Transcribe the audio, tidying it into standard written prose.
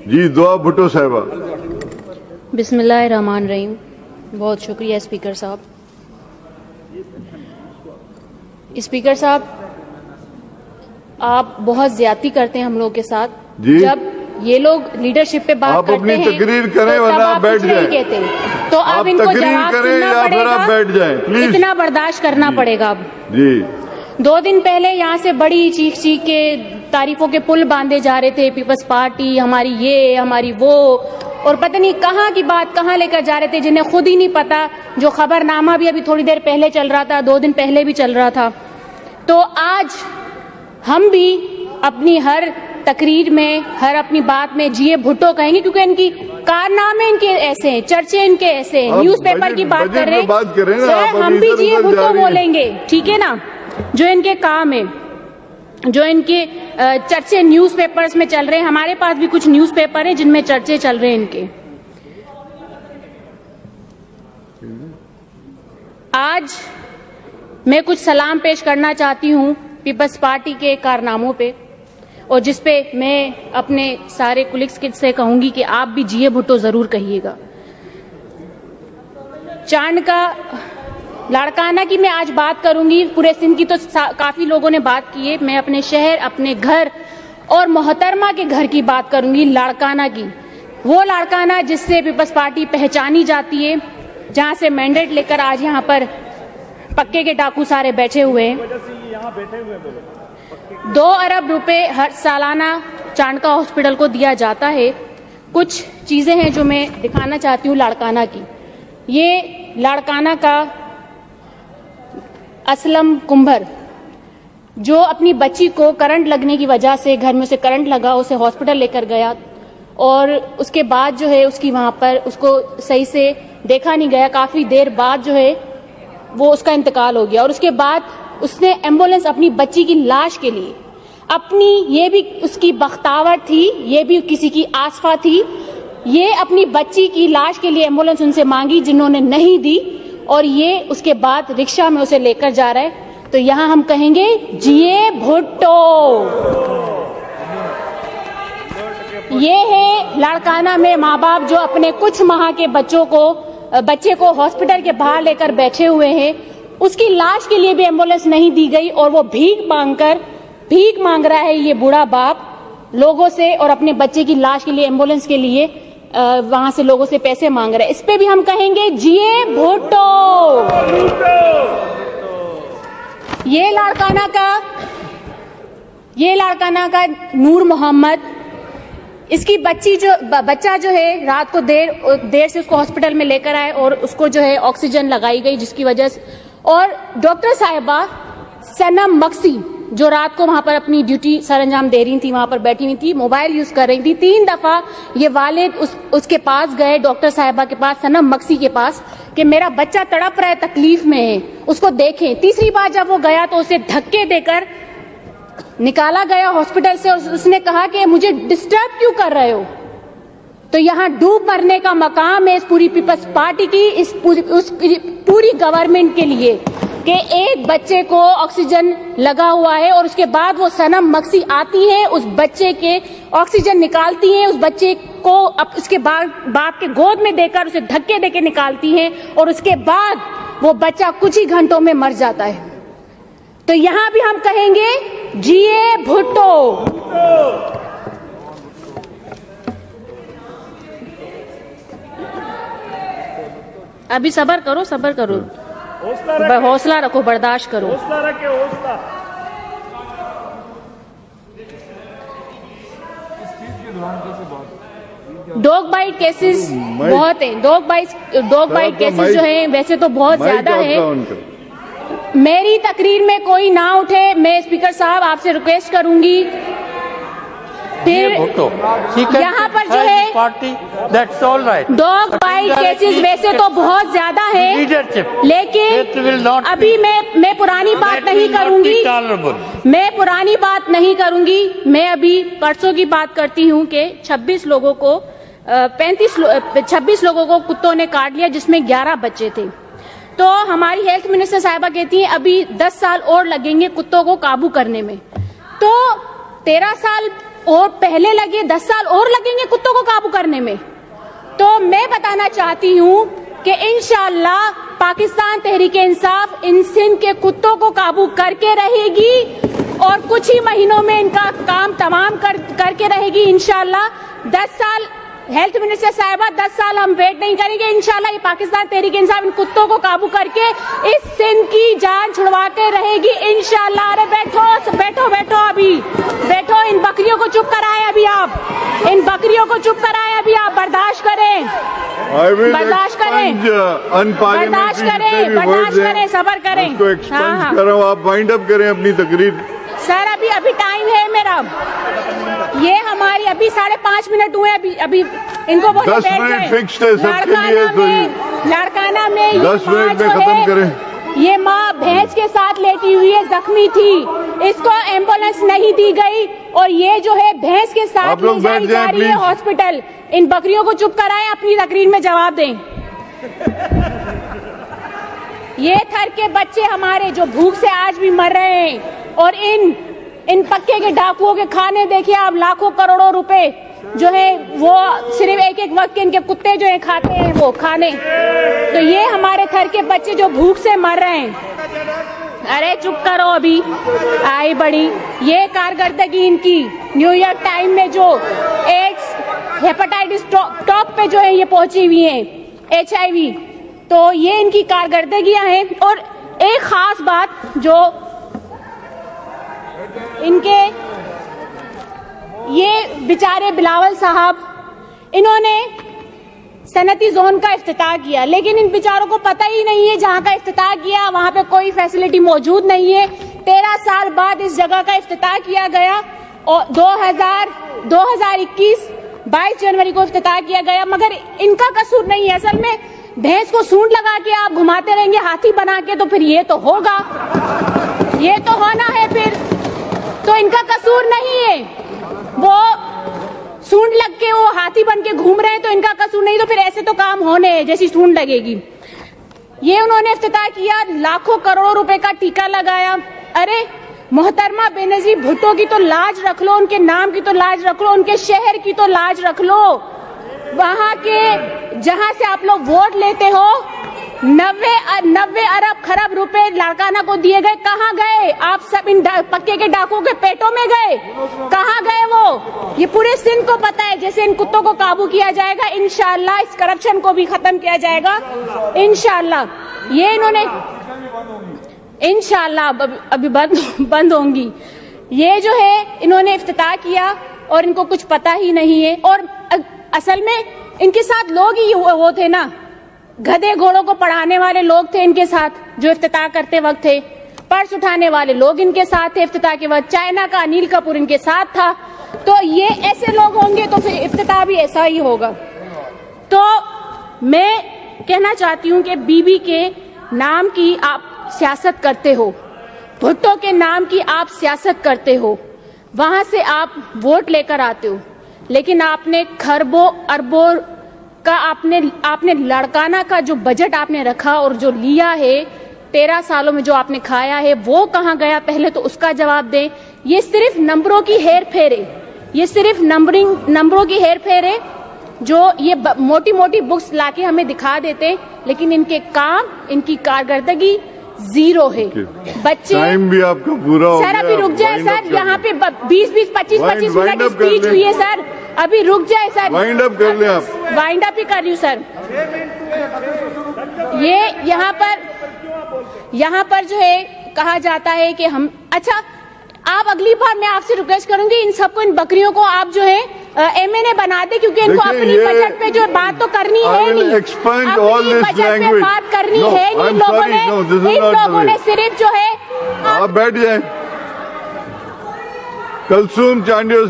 जी दुआ भुट्टो साहिबा। बिस्मिल्लाहिर्रहमानिर्रहीम। बहुत शुक्रिया स्पीकर साहब। स्पीकर साहब, आप बहुत ज्यादती करते हैं हम लोग के साथ। जी? जब ये लोग लीडरशिप पे बात करते हैं, आप अपनी तकरीर करें तो वरना आप बैठ कुछ नहीं जाएं। कहते, तो आप अब इनको तकरीर जवाब करें सुनना या फिर आप बैठ जाएं, पड़ेगा। प्लीज। इतना बर्दाश्त करना पड़ेगा अब। जी 2 दिन पहले यहाँ से बड़ी चीख चीख के तारीफों के पुल बांधे जा रहे थे, पीपल्स पार्टी हमारी ये हमारी वो, और पता नहीं कहाँ की बात कहाँ लेकर जा रहे थे, जिन्हें खुद ही नहीं पता। जो खबरनामा भी अभी थोड़ी देर पहले चल रहा था, 2 दिन पहले भी चल रहा था। तो आज हम भी अपनी हर तकरीर में, हर अपनी बात में जीए भुट्टो कहेंगे, क्योंकि इनकी कारनामे इनके ऐसे हैं, चर्चे इनके ऐसे हैं। न्यूज़पेपर की बात कर रहे हैं, सर हम भी जीए भुट्टो बोलेंगे, ठीक है ना। जो इनके काम है, जो इनके चर्चे न्यूज़पेपर्स में चल रहे हैं, हमारे पास भी कुछ न्यूज़पेपर हैं जिनमें चर्चे चल रहे हैं इनके। आज मैं कुछ सलाम पेश करना चाहती हूं पीपल्स पार्टी के कारनामों पे, और जिसपे मैं अपने सारे कुलिक्स से कहूंगी कि आप भी जीए भुट्टो जरूर कहिएगा। चांद का लाड़काना की मैं आज बात करूंगी, पूरे सिंध की तो काफी लोगों ने बात की है। मैं अपने शहर, अपने घर और मोहतरमा के घर की बात करूंगी, लाड़काना की। वो लाड़काना जिससे पीपल्स पार्टी पहचानी जाती है, जहां से मैंडेट लेकर आज यहाँ पर पक्के के डाकू सारे बैठे हुए हैं। 2 अरब रुपए हर सालाना चांडका हॉस्पिटल को दिया जाता है। कुछ चीजें हैं जो मैं दिखाना चाहती हूँ लाड़काना की। ये लाड़काना का असलम कुंभर, जो अपनी बच्ची को करंट लगने की वजह से, घर में उसे करंट लगा, उसे हॉस्पिटल लेकर गया, और उसके बाद जो है उसकी वहां पर उसको सही से देखा नहीं गया। काफी देर बाद जो है वो उसका इंतकाल हो गया, और उसके बाद उसने एम्बुलेंस अपनी बच्ची की लाश के लिए, अपनी, ये भी उसकी बख्तावर थी, ये भी किसी की आसफा थी, ये अपनी बच्ची की लाश के लिए एम्बुलेंस उनसे मांगी, जिन्होंने नहीं दी, और ये उसके बाद रिक्शा में उसे लेकर जा रहा है। तो यहां हम कहेंगे जीए भुट्टो। ये है लाड़काना में माँ बाप जो अपने कुछ माह के बच्चे को हॉस्पिटल के बाहर लेकर बैठे हुए हैं। उसकी लाश के लिए भी एम्बुलेंस नहीं दी गई, और वो भीख मांग रहा है ये बूढ़ा बाप लोगों से, और अपने बच्चे की लाश के लिए, एम्बुलेंस के लिए वहां से लोगों से पैसे मांग रहा है। इस पे भी हम कहेंगे जीए भुट्टो। ये लाड़काना का नूर मोहम्मद, इसकी बच्चा जो है रात को देर से उसको हॉस्पिटल में लेकर आए, और उसको जो है ऑक्सीजन लगाई गई, जिसकी वजह से, और डॉक्टर साहिबा सनम मक्सी जो रात को वहां पर अपनी ड्यूटी सरंजाम दे रही थी, वहां पर बैठी हुई थी, मोबाइल यूज कर रही थी। 3 दफा ये वालिद उसके पास गए, डॉक्टर साहिबा के पास, सनम मक्सी के पास, कि मेरा बच्चा तड़प रहा है, तकलीफ में है, उसको देखें। तीसरी बार जब वो गया तो उसे धक्के देकर निकाला गया हॉस्पिटल से, और उसने कहा कि मुझे डिस्टर्ब क्यों कर रहे हो। तो यहाँ डूब मरने का मकाम है इस पूरी पीपल्स पार्टी की, इस पूरी गवर्नमेंट के लिए, कि एक बच्चे को ऑक्सीजन लगा हुआ है, और उसके बाद वो सनम मक्सी आती है, उस बच्चे के ऑक्सीजन निकालती है, उस बच्चे को उसके बाप के गोद में देकर उसे धक्के देके निकालती है, और उसके बाद वो बच्चा कुछ ही घंटों में मर जाता है। तो यहां भी हम कहेंगे जीए भुट्टो। अभी सब्र करो, हौसला रखो, बर्दाश्त करो। डॉग बाइट केसेस बहुत हैं। डॉग बाइट केसेस जो हैं वैसे तो बहुत ज्यादा है। मेरी तकरीर में कोई ना उठे, मैं स्पीकर साहब आपसे रिक्वेस्ट करूंगी। फिर यहाँ पर जो है डॉग बाइट केसेस वैसे तो बहुत ज्यादा है, लेकिन अभी मैं पुरानी बात नहीं करूंगी। मैं अभी परसों की बात करती हूँ कि 26 लोगों को कुत्तों ने काट लिया, जिसमें 11 बच्चे थे। तो हमारी हेल्थ मिनिस्टर साहिबा कहती हैं अभी 10 साल और लगेंगे कुत्तों को काबू करने में। तो 13 साल और पहले लगे 10 साल और लगेंगे कुत्तों को काबू करने में। तो मैं बताना चाहती हूँ कि इंशाअल्लाह पाकिस्तान तहरीके इंसाफ इन सिंध के कुत्तों को काबू करके रहेगी और कुछ ही महीनों में इनका काम तमाम करके रहेगी इंशाअल्लाह। 10 साल हेल्थ मिनिस्टर साहिबा 10 साल हम वेट नहीं करेंगे। इंशाअल्लाह ये पाकिस्तान तहरीक इंसाफ इन कुत्तों को काबू करके इस सिंध की जान छुड़वा के रहेगी इंशाअल्लाह। अरे बैठो बैठो बैठो, अभी बैठो, इन बकरियों को चुप कराएं अभी आप, इन बकरियों को चुप कराएं अभी आप, बर्दाश्त करें, बर्दाश्त करें, बर्दाश्त करें, बर्दाश्त करें, सब्र करें। हाँ, आप वाइंड अप करें अपनी तकरीर। सर अभी टाइम है मेरा, ये हमारी अभी 5.5 मिनट हुए, अभी इनको बोले 10 मिनट फिक्स्ड है सबके लिए, तो लाड़काना में 10 मिनट में खत्म करें। ये माँ भैंस के साथ लेटी हुई है, जख्मी थी, इसको एम्बुलेंस नहीं दी गई और ये जो है भैंस के साथ ले जाई जा रही है हॉस्पिटल। इन बकरियों को चुप कराएं, अपनी तकरीर में जवाब दें। ये थर के बच्चे हमारे जो भूख से आज भी मर रहे हैं और इन पक्के के डाकुओं के खाने देखिए आप, लाखों करोड़ों रुपए जो है वो सिर्फ एक वक्त के इनके कुत्ते जो है खाते हैं वो खाने। तो ये हमारे थर के बच्चे जो भूख से मर रहे हैं। अरे चुप करो, अभी आई बड़ी ये कारकर्दगी इनकी। न्यूयॉर्क टाइम में जो एड्स हेपेटाइटिस टॉप पे जो है ये पहुंची हुई है, HIV, तो ये इनकी कारकर्दगियां हैं। और एक खास बात जो इनके ये बेचारे बिलावल साहब, इन्होंने सनती जोन का इफ्तिताह किया, लेकिन इन बेचारों को पता ही नहीं है जहां का इफ्तिताह किया वहां पे कोई फैसिलिटी मौजूद नहीं है। 13 साल बाद इस जगह का इफ्तिताह किया गया और 2021 22 जनवरी को इफ्तिताह किया गया, मगर इनका कसूर नहीं है। असल में भैंस को सूंड लगा के आप घुमाते रहेंगे हाथी बना के, तो फिर ये तो होगा, ये तो होना है फिर, तो इनका कसूर नहीं है। वो सूंड लग के वो हाथी बन के घूम रहे हैं तो इनका कसूर नहीं, तो फिर ऐसे तो काम होने हैं जैसी सूंड लगेगी। ये उन्होंने इफ्तिताह किया, लाखों करोड़ों रुपए का टीका लगाया। अरे मोहतरमा बेनजीर भुट्टो की तो लाज रख लो, उनके नाम की तो लाज रख लो, उनके शहर की तो लाज रख लो। वहां के जहां से आप लोग वोट लेते हो 90 अरब खरब रुपए लाड़काना को दिए गए, कहाँ गए? आप सब इन पक्के के डाकुओं के पेटों में गए, कहाँ गए वो? ये पूरे सिंध को पता है। जैसे इन कुत्तों को काबू किया जाएगा इंशाअल्लाह, इस करप्शन को भी खत्म किया जाएगा इंशाअल्लाह। ये इन्होंने इंशाअल्लाह अभी बंद होंगी। ये जो है इन्होंने इफ्तिताह किया और इनको कुछ पता ही नहीं है। और असल में इनके साथ लोग ही वो थे ना, गधे घोड़ों को पढ़ाने वाले लोग थे इनके साथ जो इफ्तिताह करते वक्त थे, पर्स उठाने वाले लोग इनके साथ थे इफ्तिताह के वक्त, चाइना का अनिल कपूर इनके साथ था। तो ये ऐसे लोग होंगे तो फिर इफ्तिताह भी ऐसा ही होगा। तो मैं कहना चाहती हूँ कि बीबी के नाम की आप सियासत करते हो, भुट्टो के नाम की आप सियासत करते हो, वहां से आप वोट लेकर आते हो, लेकिन आपने खरबों अरबों का आपने लाड़काना का जो बजट आपने रखा और जो लिया है 13 सालों में जो आपने खाया है वो कहाँ गया? पहले तो उसका जवाब दें। ये सिर्फ नंबरों की हेर फेर है, ये सिर्फ नंबरों की हेर फेर है जो ये मोटी मोटी बुक्स लाके हमें दिखा देते, लेकिन इनके काम, इनकी कारकर्दगी जीरो है। बच्चे टाइम भी आपका पूरा हो सर, अभी रुक जाए सर, यहाँ पे 20-20, 25-25 मिनट स्पीच हुई है सर, अभी रुक जाए सर, वाइंड अप कर ले आप। वाइंड अप ही कर रही हूँ सर। ये यहाँ पर जो है कहा जाता है कि हम, अच्छा आप अगली बार मैं आपसे रिक्वेस्ट करूंगी इन सबको, इन बकरियों को आप जो है MNA बना दे, क्योंकि इनको अपनी बजट पे जो बात तो करनी है नहीं, अपनी बजट पे बात करनी है नहीं। इन लोगों ने सिर्फ जो है, आप बैठ जाए। कलसूम चांडियो